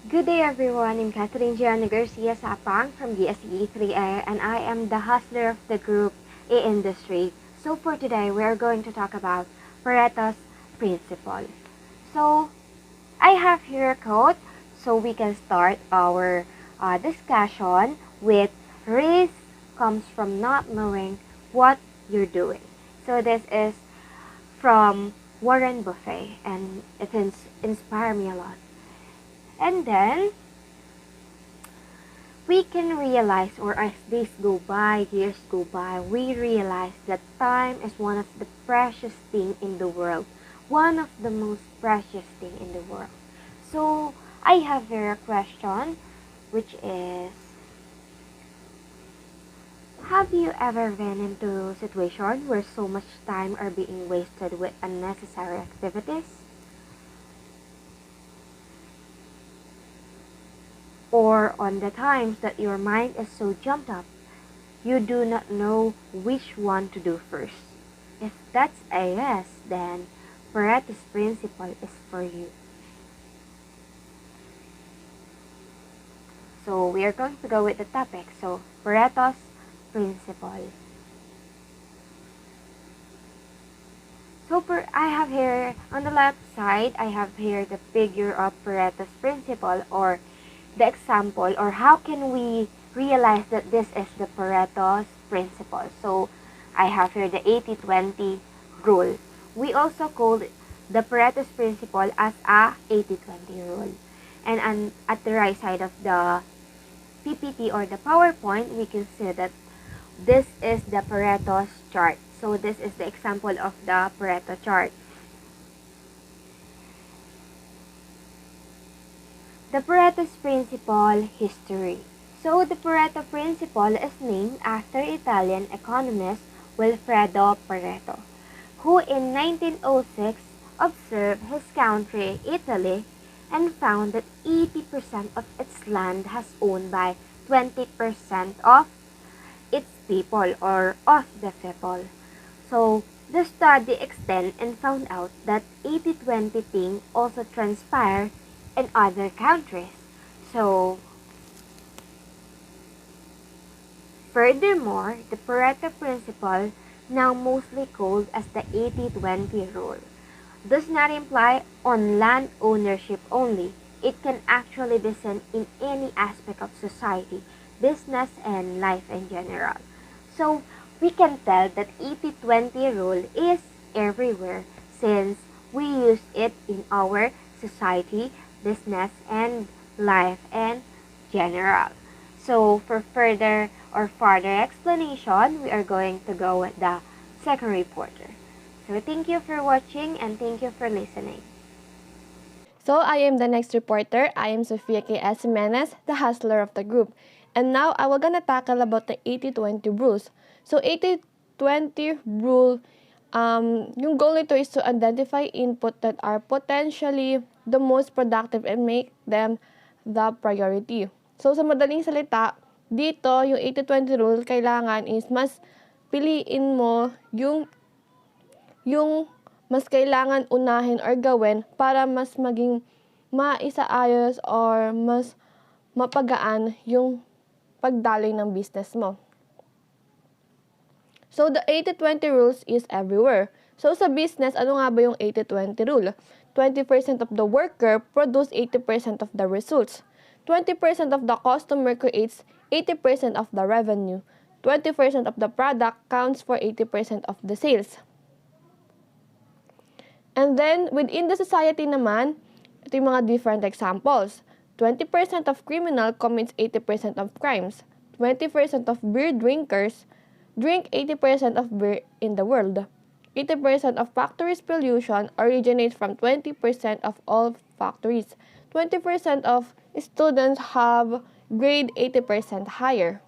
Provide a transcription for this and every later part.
Good day everyone, I'm Catherine Gianna Garcia Sapang from GSE 3A and I am the hustler of the group E-Industry. So for today, we are going to talk about Pareto'S Principle. So I have here a quote so we can start our discussion with risk comes from not knowing what you're doing. So this is from Warren Buffett and it inspired me a lot. And then we can realize, or as days go by, years go by, we realize that time is one of the precious thing in the world. One of the most precious thing in the world. So, I have here a question, which is, have you ever been into a situation where so much time are being wasted with unnecessary activities? Or on the times that your mind is so jumped up, you do not know which one to do first. If that's a yes, then Pareto's Principle is for you. So we are going to go with the topic. So Pareto's Principle. So I have here on the left side, I have here the figure of Pareto's Principle, or the example, or how can we realize that this is the Pareto's Principle. So I have here the 80-20 rule. We also call the Pareto's Principle as a 80-20 rule. And at the right side of the PPT or the PowerPoint, we can see that this is the Pareto's chart. So this is the example of the Pareto chart. The Pareto's Principle history. So the Pareto Principle is named after Italian economist Wilfredo Pareto, who in 1906 observed his country, Italy, and found that 80% of its land has owned by 20% of its people or of the people. So the study extended and found out that 80-20 thing also transpired in other countries. So furthermore, the Pareto Principle, now mostly called as the 80-20 rule, does not imply on land ownership only. It can actually be seen in any aspect of society, business, and life in general. So we can tell that 80-20 rule is everywhere since we use it in our society, business, and life in general. So for further explanation, we are going to go with the second reporter. So thank you for watching and thank you for listening. So I am the next reporter. I am Sofia K. S. Jimenez, the hustler of the group. And now I will gonna tackle about the 80-20 rules. So 80-20 rule, yung goal nito is to identify input that are potentially the most productive and make them the priority. So sa madaling salita, dito yung 80-20 rule kailangan is mas piliin mo yung mas kailangan unahin or gawin para mas maging maisaayos or mas mapagaan yung pagdaloy ng business mo. So, the 80-20 rules is everywhere. So, sa business, ano nga ba yung 80-20 rule? 20% of the worker produce 80% of the results. 20% of the customer creates 80% of the revenue. 20% of the product counts for 80% of the sales. And then, within the society naman, ito yung mga different examples. 20% of criminal commits 80% of crimes. 20% of beer drinkers drink 80% of beer in the world. 80% of factories pollution originates from 20% of all factories. 20% of students have grade 80% higher.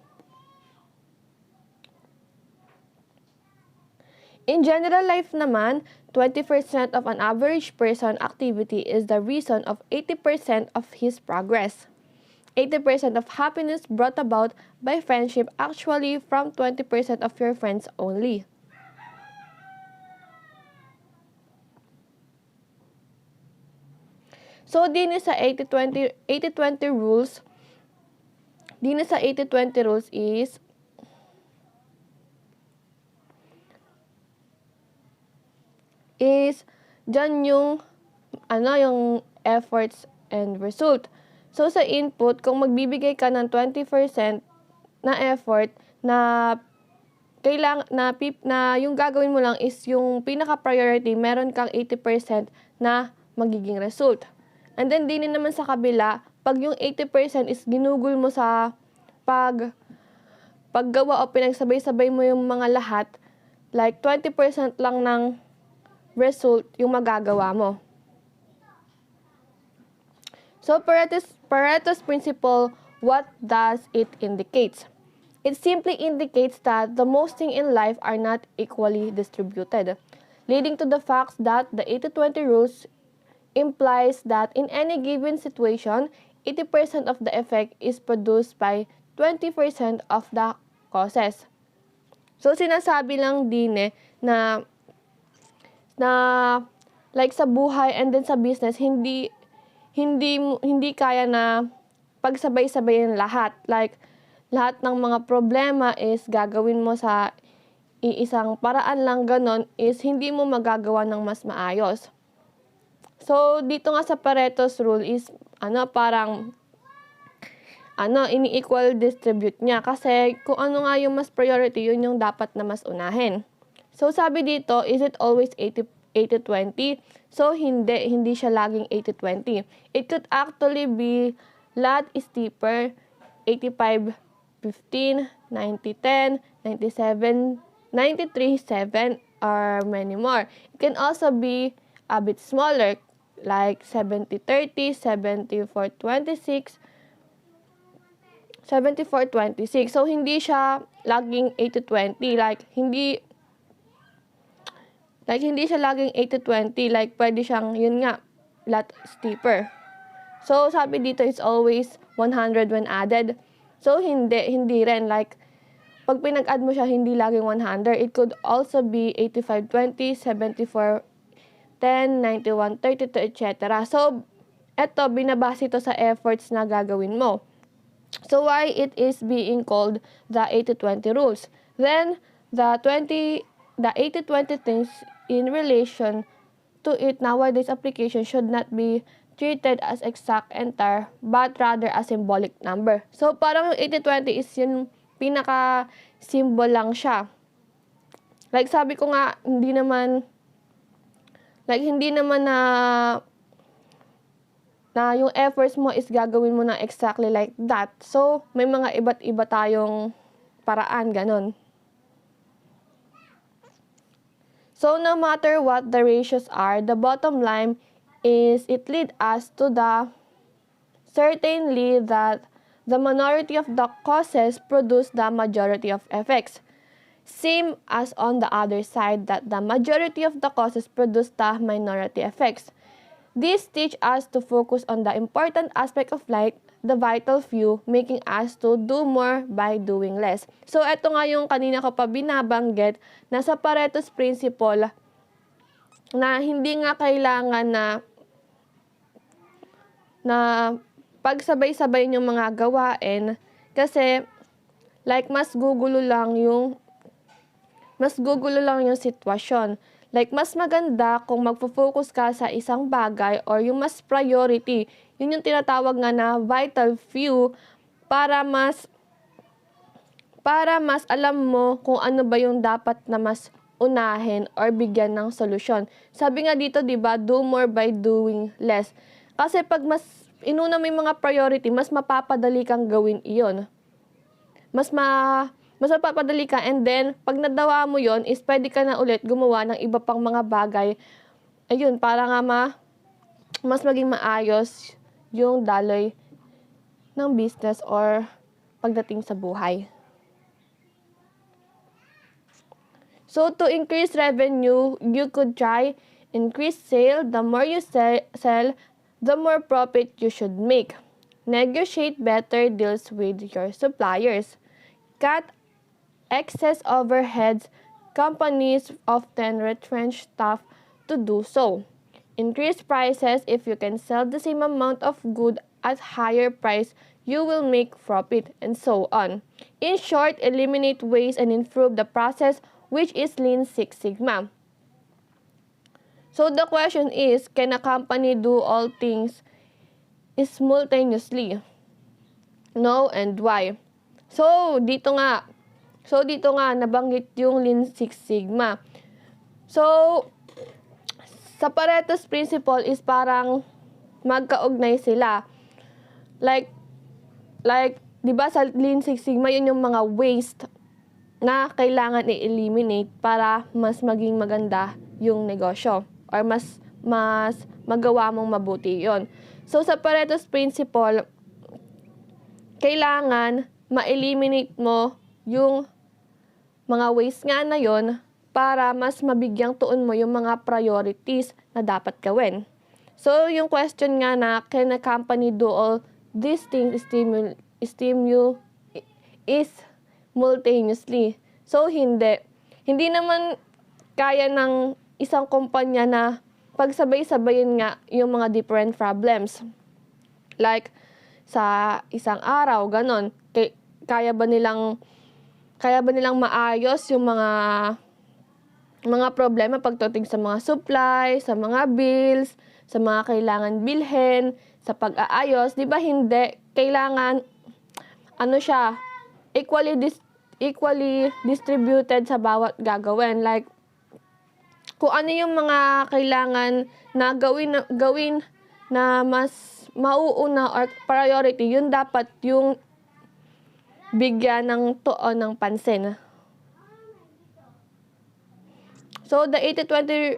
In general life naman, 20% of an average person activity is the reason of 80% of his progress. 80% of happiness brought about by friendship actually from 20% of your friends only. So, din sa 80-20 rules, din sa 80-20 rules is dyan yung yung efforts and result. So, sa input, kung magbibigay ka ng 20% na effort na yung gagawin mo lang is yung pinaka-priority, meron kang 80% na magiging result. And then, din naman sa kabila, pag yung 80% is ginugol mo sa paggawa o pinagsabay-sabay mo yung mga lahat, like 20% lang ng result yung magagawa mo. So, Pareto's Principle, what does it indicate? It simply indicates that the most things in life are not equally distributed, leading to the fact that the 80-20 rules implies that in any given situation, 80% of the effect is produced by 20% of the causes. So, sinasabi lang din na like sa buhay and then sa business, hindi kaya na pagsabay-sabayin lahat. Like, lahat ng mga problema is gagawin mo sa iisang paraan lang, ganon, is hindi mo magagawa ng mas maayos. So, dito nga sa Pareto's rule is, parang, ini-equal distribute niya. Kasi, kung ano nga yung mas priority, yun yung dapat na mas unahin. So, sabi dito, is it always 80-20? So, hindi siya laging 80-20. It could actually be lot steeper, 85-15, 90-10, 97, 93-7, or many more. It can also be a bit smaller, like 70-30, 74-26, 74-26. So, hindi siya laging 80-20. Like, hindi siya laging 80-20. Like, pwede siyang, yun nga, lot steeper. So, sabi dito, it's always 100 when added. So, hindi rin. Like, pag pinag-add mo siya, hindi laging 100. It could also be 85-20, 74-10, 91-32, etc. So, eto, binabase ito sa efforts na gagawin mo. So, why it is being called the 80-20 rules? Then, the 80-20 things in relation to it nowadays application should not be treated as exact entire, but rather a symbolic number. So, parang yung 80-20 is yung pinaka-symbol lang siya. Like, sabi ko nga, hindi naman na yung efforts mo is gagawin mo na exactly like that. So, may mga iba't iba tayong paraan, ganon. So, no matter what the ratios are, the bottom line is it leads us to the certainly that the minority of the causes produce the majority of effects. Same as on the other side that the majority of the causes produce the minority effects. This teach us to focus on the important aspect of life, the vital few, making us to do more by doing less. So, eto nga yung kanina ko pa binabanggit na sa Pareto's Principle na hindi nga kailangan na pagsabay-sabay yung mga gawain kasi like mas gugulo lang yung sitwasyon. Like, mas maganda kung magpo-focus ka sa isang bagay or yung mas priority. Yun yung tinatawag nga na vital few para mas alam mo kung ano ba yung dapat na mas unahin or bigyan ng solusyon. Sabi nga dito, di ba, do more by doing less. Kasi pag mas inuna mo yung mga priority, mas mapapadali kang gawin iyon. Mas mapapadali ka, and then, pag nadawa mo yon is pwede ka na ulit gumawa ng iba pang mga bagay. Ayun, para nga mas maging maayos yung daloy ng business or pagdating sa buhay. So, to increase revenue, you could try increase sale. The more you sell, the more profit you should make. Negotiate better deals with your suppliers. Cut excess overheads. Companies often retrench staff to do so. increase prices. If you can sell the same amount of good at higher price, you will make profit, and so on. In short, eliminate waste and improve the process, which is Lean Six Sigma. So the question is, can a company do all things simultaneously? No, and why? So dito nga nabanggit yung Lean Six Sigma. So sa Pareto's Principle is parang magkaugnay sila. Like 'di ba sa Lean Six Sigma yun yung mga waste na kailangan i-eliminate para mas maging maganda yung negosyo or mas magawa mong mabuti yon. So sa Pareto's Principle, kailangan ma-eliminate mo yung mga waste nga na yon para mas mabigyang tuon mo yung mga priorities na dapat gawin. So, yung question nga na, can a company do all these things simultaneously? So, hindi. Hindi naman kaya ng isang kumpanya na pagsabay-sabayin nga yung mga different problems. Like, sa isang araw, ganon. Kaya ba nilang maayos yung mga problema pagdating sa mga supply, sa mga bills, sa mga kailangan bilhin, sa pag-aayos? Di ba hindi? Kailangan, siya, equally distributed sa bawat gagawin. Like, kung ano yung mga kailangan na gawin na mas mauuna or priority, yun dapat yung bigyan ng tuon ng pansin. So, the 80-20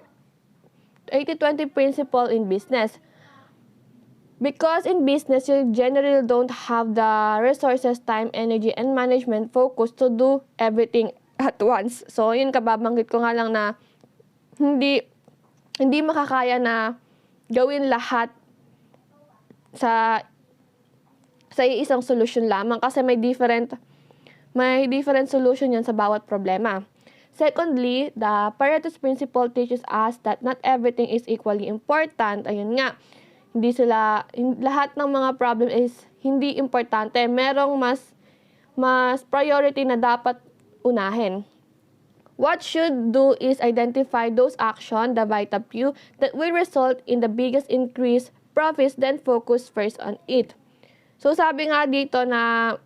principle in business. Because in business, you generally don't have the resources, time, energy, and management focus to do everything at once. So, yun kababanggit ko nga lang na hindi makakaya na gawin lahat sa isang solution lamang kasi may different solution yan sa bawat problema. Secondly, the Pareto's Principle teaches us that not everything is equally important. Ayun nga, lahat ng mga problem is hindi importante. Merong mas priority na dapat unahin. What should do is identify those actions, the vital few, that will result in the biggest increase profits, then focus first on it. So, sabi nga dito na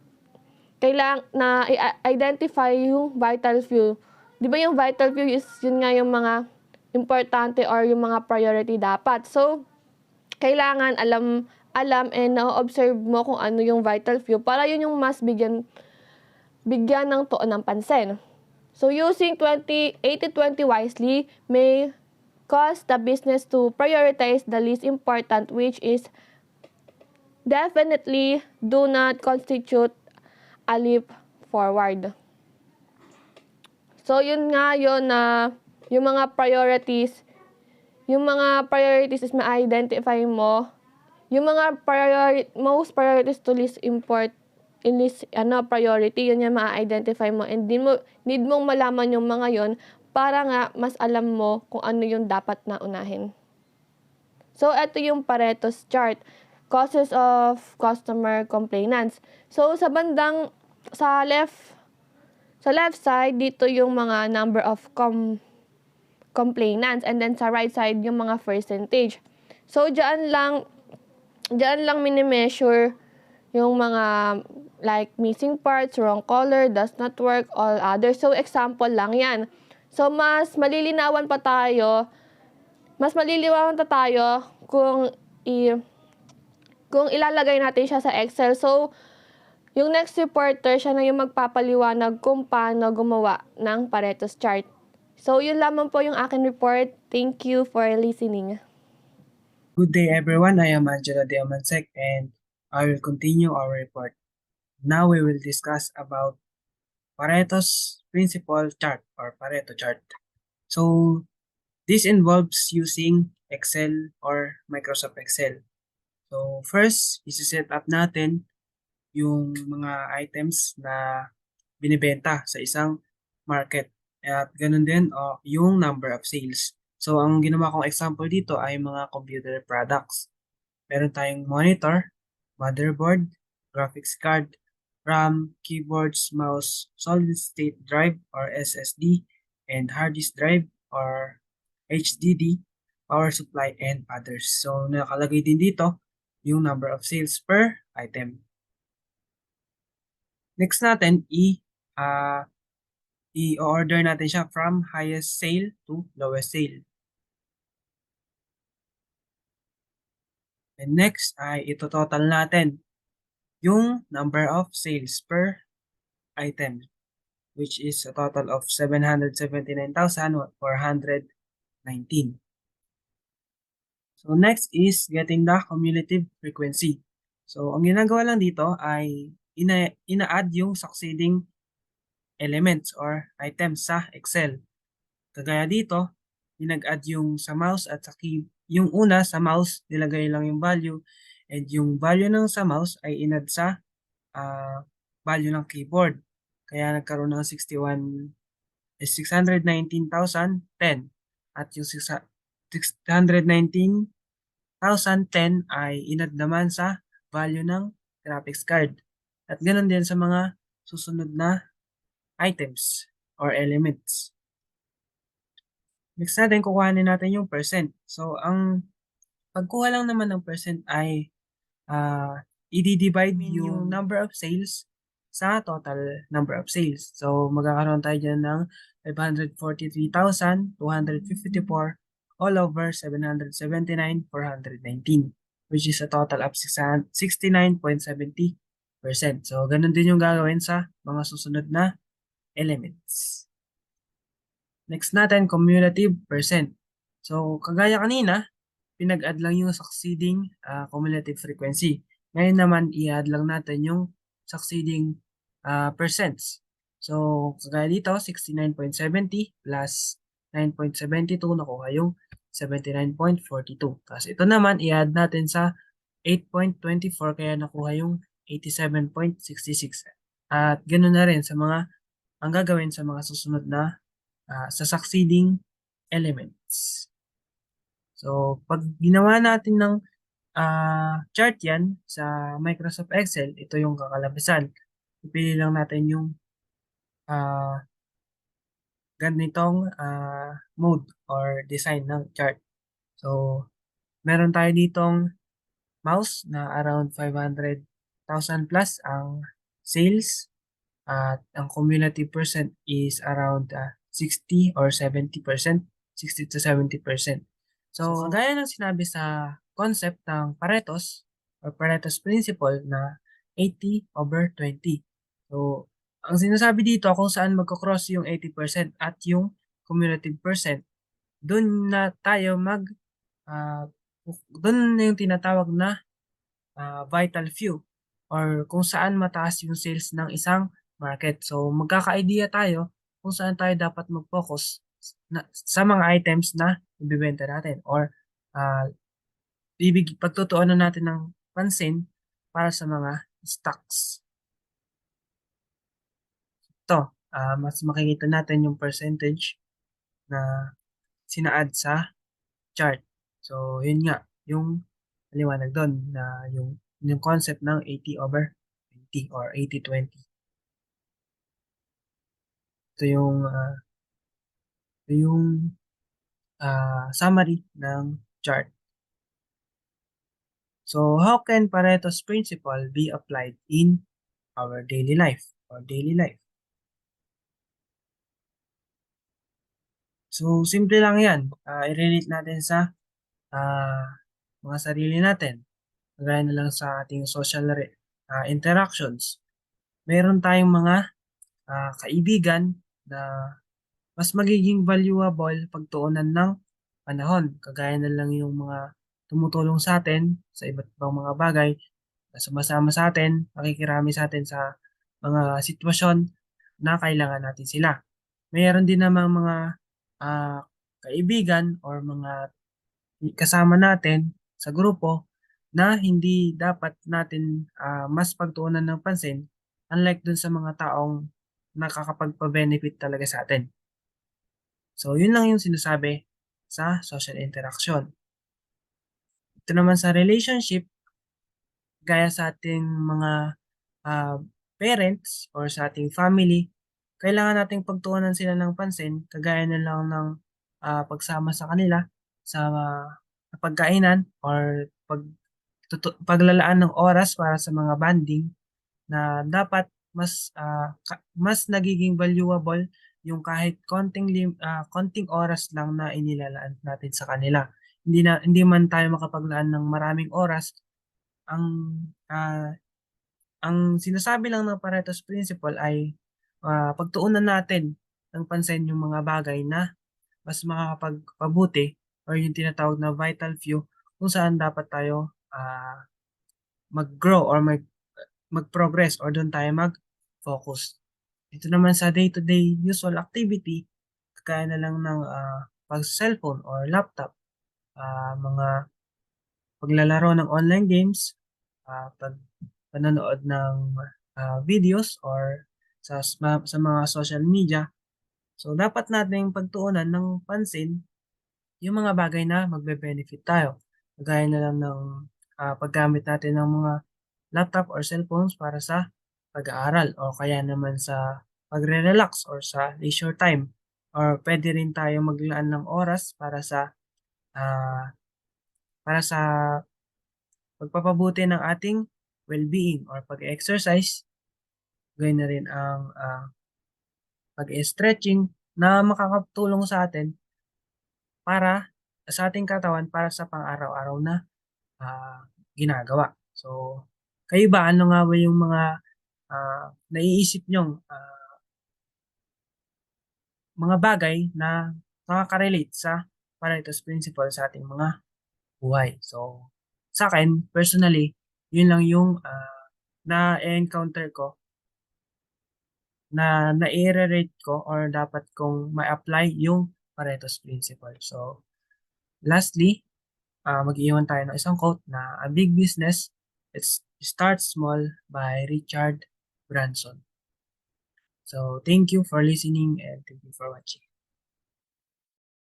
kailangan na i-identify yung vital few. Di ba yung vital few is yun nga yung mga importante or yung mga priority dapat. So, kailangan alam and na-observe mo kung ano yung vital few para yun yung mas bigyan ng tuon ng pansin. So, using 80-20 wisely may cause the business to prioritize the least important, which is definitely do not constitute a leap forward. So, yun nga yun na yung mga priorities is ma-identify mo. Yung mga most priorities to least priority, yun yung ma-identify mo. And need mong malaman yung mga yun para nga mas alam mo kung ano yung dapat na unahin. So, ito yung Pareto's chart. Causes of customer complainants. So, sa left side, dito yung mga number of complainants. And then sa right side, yung mga percentage. So, dyan lang mini-measure yung mga like missing parts, wrong color, does not work, all others. So, example lang yan. So, mas malilinawan pa tayo kung ilalagay natin siya sa Excel. So, yung next reporter, siya na yung magpapaliwanag kung paano gumawa ng Pareto's chart. So, yun lamang po yung akin report. Thank you for listening. Good day everyone, I am Angela Diamansek and I will continue our report. Now we will discuss about Pareto's Principle chart or Pareto chart. So, this involves using Excel or Microsoft Excel. So, first, isi-set up natin yung mga items na binibenta sa isang market. At ganun din yung number of sales. So, ang ginawa kong example dito ay mga computer products. Meron tayong monitor, motherboard, graphics card, RAM, keyboards, mouse, solid-state drive or SSD, and hard disk drive or HDD, power supply, and others. So, nakalagay din dito yung number of sales per item. Next natin, uh, i-order natin siya from highest sale to lowest sale. And next ay ito-total natin yung number of sales per item, which is a total of 779,419. So next is getting the cumulative frequency. So ang ginagawa lang dito ay ina-add yung succeeding elements or items sa Excel. Kagaya dito, pinag-add yung sa mouse at sa key. Yung una sa mouse, nilagay lang yung value, and yung value ng sa mouse ay inad sa value ng keyboard. Kaya nagkaroon ng 619,010 at yung 619,010 ay inad naman sa value ng graphics card. At ganoon din sa mga susunod na items or elements. Next natin, kukuhanin natin yung percent. So, ang pagkuha lang naman ng percent ay i-divide yung number of sales sa total number of sales. So, magkakaroon tayo dyan ng 543,254 all over 779,419, which is a total of 69.70%. So, ganun din yung gagawin sa mga susunod na elements. Next natin, cumulative percent. So, kagaya kanina, pinag-add lang yung succeeding cumulative frequency. Ngayon naman, i-add lang natin yung succeeding percents. So, kagaya dito, 69.70 plus 9.72, nakuha yung 79.42. Tapos ito naman, i-add natin sa 8.24, kaya nakuha yung 87.66. At ganoon na rin sa mga ang gagawin sa mga susunod na sa succeeding elements. So, pag ginawa natin ng chart yan sa Microsoft Excel, ito yung kakalabasan. Ipili lang natin yung ganitong mode or design ng chart. So, meron tayo ditong mouse na around 500,000 plus ang sales at ang cumulative percent is around 60 or 70%, 60 to 70%. So, gaya ng sinabi sa concept ng Pareto's or Pareto's Principle na 80/20. So, ang sinasabi dito kung saan magkakross yung 80% at yung cumulative percent, doon na tayo uh, doon na yung tinatawag na vital few or kung saan mataas yung sales ng isang market. So, magkaka-idea tayo kung saan tayo dapat mag-focus sa mga items na ibibenta natin or pagtutuunan natin ng pansin para sa mga stocks. Ito, mas makikita natin yung percentage na sina-add sa chart. So, yun nga, yung liwanag doon na yung concept ng 80/20 or 80/20. Ito yung summary ng chart. So, how can Pareto's principle be applied in our daily life or daily life? So, simple lang yan. I-relate natin sa mga sarili natin. Kagaya na lang sa ating social interactions. Meron tayong mga kaibigan na mas magiging valuable pagtuunan ng panahon. Kagaya na lang yung mga tumutulong sa atin sa iba't ibang mga bagay, na sumasama sa atin, makikirami sa atin sa mga sitwasyon na kailangan natin sila. Mayroon din namang mga kaibigan or mga kasama natin sa grupo na hindi dapat natin mas pagtuunan ng pansin, unlike dun sa mga taong nakakapagpa-benefit talaga sa atin. So, yun lang yung sinasabi sa social interaction. Ito naman sa relationship, gaya sa ating mga ah, parents or sa ating family, kailangan nating pagtuunan sila ng pansin, kagaya na lang ng pagsama sa kanila sa pagkainan or paglalaan ng oras para sa mga banding na dapat mas nagiging valuable yung kahit konting oras lang na inilalaan natin sa kanila. Hindi man tayo makapaglaan ng maraming oras, ang ah, ang sinasabi lang ng Pareto's Principle ay pagtuunan natin ng pansin yung mga bagay na mas makakapagpabuti or yung tinatawag na vital few kung saan dapat tayo mag-grow or mag-progress or doon tayo mag-focus. Ito naman sa day-to-day usual activity, kaya na lang ng pag-cellphone or laptop, mga paglalaro ng online games, panonood ng videos or sa mga social media. So, dapat nating pagtuunan ng pansin yung mga bagay na magbe-benefit tayo. Kagaya na lang ng paggamit natin ng mga laptop or cellphones para sa pag-aaral o kaya naman sa pagre-relax or sa leisure time. Or pwede rin tayo maglaan ng oras ah, para sa pagpapabuti ng ating well-being or pag-exercise. Gawin na rin ang pag-stretching na makakatulong sa atin para sa ating katawan para sa pang-araw-araw na ah, ginagawa. So, kayo ba, ano nga ba yung mga naiisip nyong mga bagay na nakaka-relate sa Pareto's Principle sa ating mga buhay? So, sa akin, personally, yun lang yung na-encounter ko na nai-rate ko or dapat kong ma-apply yung Pareto's Principle. So, lastly, mag-iwan tayo ng isang quote na a big business starts small by Richard Branson. So, thank you for listening and thank you for watching.